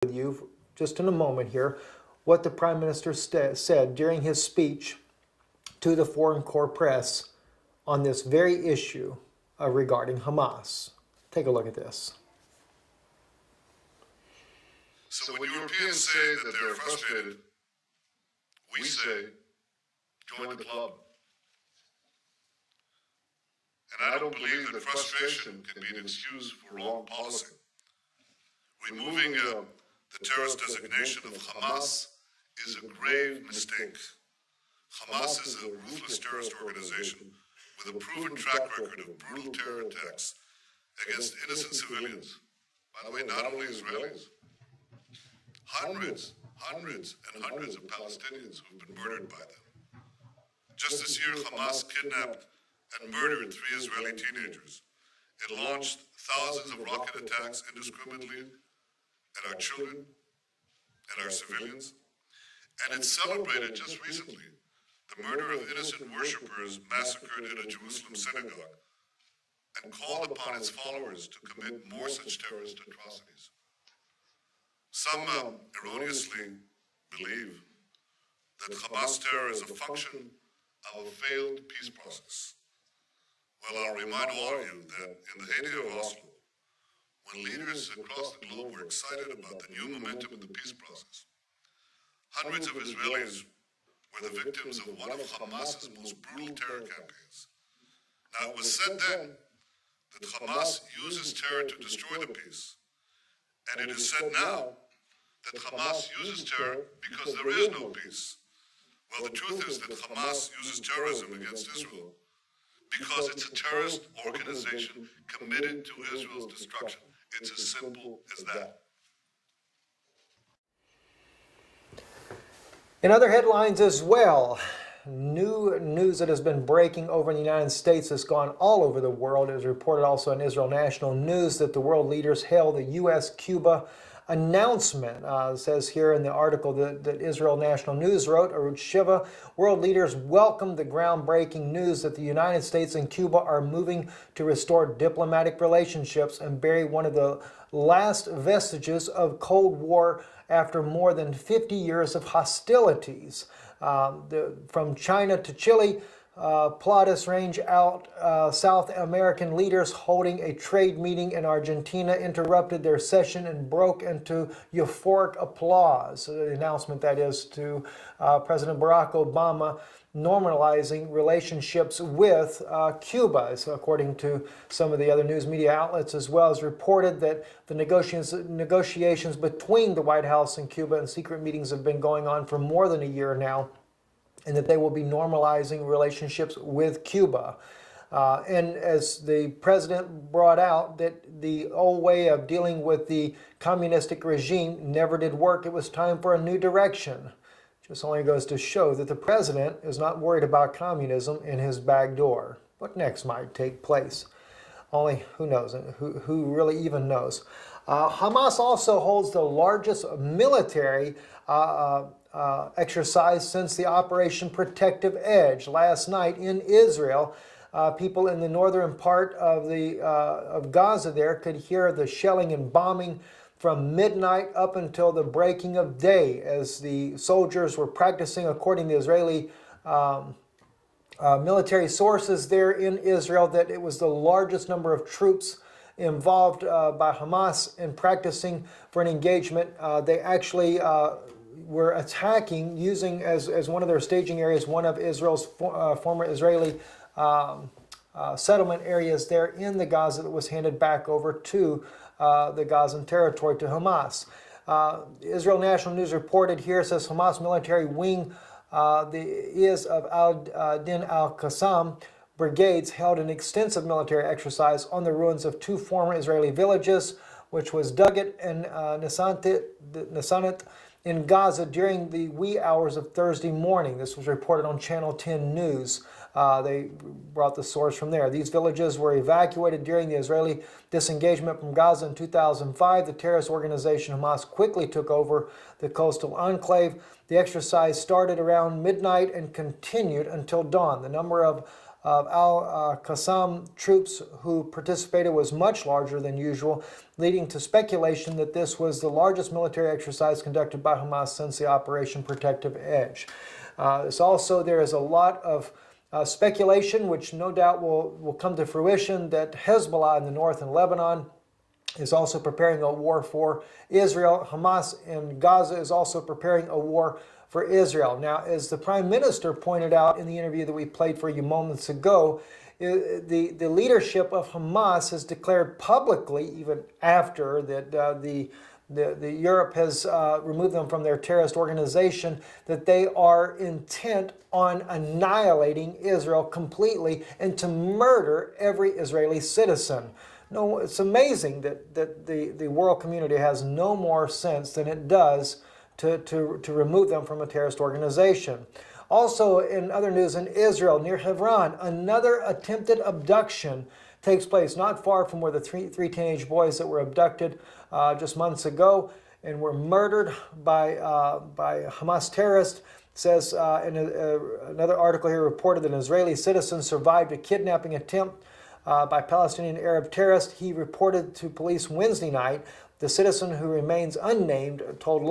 with you just in a moment here what the Prime Minister said during his speech to the foreign corps press on this very issue regarding Hamas. Take a look at this. So when Europeans say that they're frustrated, we say, join the club. And I don't believe that frustration can be an excuse for wrong policy. Removing the terrorist designation of Hamas is a grave mistake. Hamas is a ruthless terrorist organization with a proven track record of brutal terror attacks against innocent civilians. By the way, not only Israelis. Hundreds and hundreds of Palestinians who've been murdered by them. Just this year, Hamas kidnapped and murdered 3 Israeli teenagers. It launched thousands of rocket attacks indiscriminately at our children and our civilians. And it celebrated just recently the murder of innocent worshippers massacred in a Jerusalem synagogue and called upon its followers to commit more such terrorist atrocities. Some erroneously believe that Hamas terror is a function of a failed peace process. Well, I'll remind all of you that in the heyday of Oslo, when leaders across the globe were excited about the new momentum in the peace process, hundreds of Israelis were the victims of one of Hamas's most brutal terror campaigns. Now, it was said then that Hamas uses terror to destroy the peace. And it is said now that Hamas uses terror because there is no peace. Well, the truth is that Hamas uses terrorism against Israel because it's a terrorist organization committed to Israel's destruction. It's as simple as that. In other headlines as well, new news that has been breaking over in the United States has gone all over the world. It was reported also in Israel National News that the world leaders held a U.S.-Cuba announcement. It says here in the article that Israel National News wrote, Arut Shiva, world leaders welcomed the groundbreaking news that the United States and Cuba are moving to restore diplomatic relationships and bury one of the last vestiges of Cold War after more than 50 years of hostilities. From China to Chile, PLATAs range out. South American leaders holding a trade meeting in Argentina interrupted their session and broke into euphoric applause. The announcement, that is, to President Barack Obama normalizing relationships with Cuba. So according to some of the other news media outlets as well, as reported that the negotiations between the White House and Cuba and secret meetings have been going on for more than a year now, and that they will be normalizing relationships with Cuba. And as the president brought out, that the old way of dealing with the communistic regime never did work. It was time for a new direction. Just only goes to show that the president is not worried about communism in his back door. What next might take place? Only who knows, and who really even knows. Hamas also holds the largest military exercise since the Operation Protective Edge last night in Israel. People in the northern part of Gaza there could hear the shelling and bombing from midnight up until the breaking of day as the soldiers were practicing, according to Israeli military sources there in Israel, that it was the largest number of troops involved by Hamas in practicing for an engagement. They actually were attacking, using as one of their staging areas, one of Israel's former Israeli settlement areas there in the Gaza that was handed back over to the Gazan territory, to Hamas. Israel National News reported here, says Hamas military wing is of al-Din al-Qassam brigades held an extensive military exercise on the ruins of 2 former Israeli villages, which was Dugat and Nisanit in Gaza during the wee hours of Thursday morning. This was reported on Channel 10 News. They brought the source from there. These villages were evacuated during the Israeli disengagement from Gaza in 2005. The terrorist organization Hamas quickly took over the coastal enclave. The exercise started around midnight and continued until dawn. The number of of al-Qassam troops who participated was much larger than usual, leading to speculation that this was the largest military exercise conducted by Hamas since the Operation Protective Edge. There is a lot of speculation, which no doubt will come to fruition, that Hezbollah in the north and Lebanon is also preparing a war for Israel. Hamas in Gaza is also preparing a war for Israel. Now, as the Prime Minister pointed out in the interview that we played for you moments ago, the leadership of Hamas has declared publicly, even after that the Europe has removed them from their terrorist organization, that they are intent on annihilating Israel completely and to murder every Israeli citizen. No, it's amazing that the world community has no more sense than it does to remove them from a terrorist organization. Also, in other news, in Israel, near Hebron, another attempted abduction takes place not far from where the three teenage boys that were abducted just months ago and were murdered by Hamas terrorists. Says in another article here reported that an Israeli citizen survived a kidnapping attempt by Palestinian Arab terrorists. He reported to police Wednesday night. The citizen, who remains unnamed, told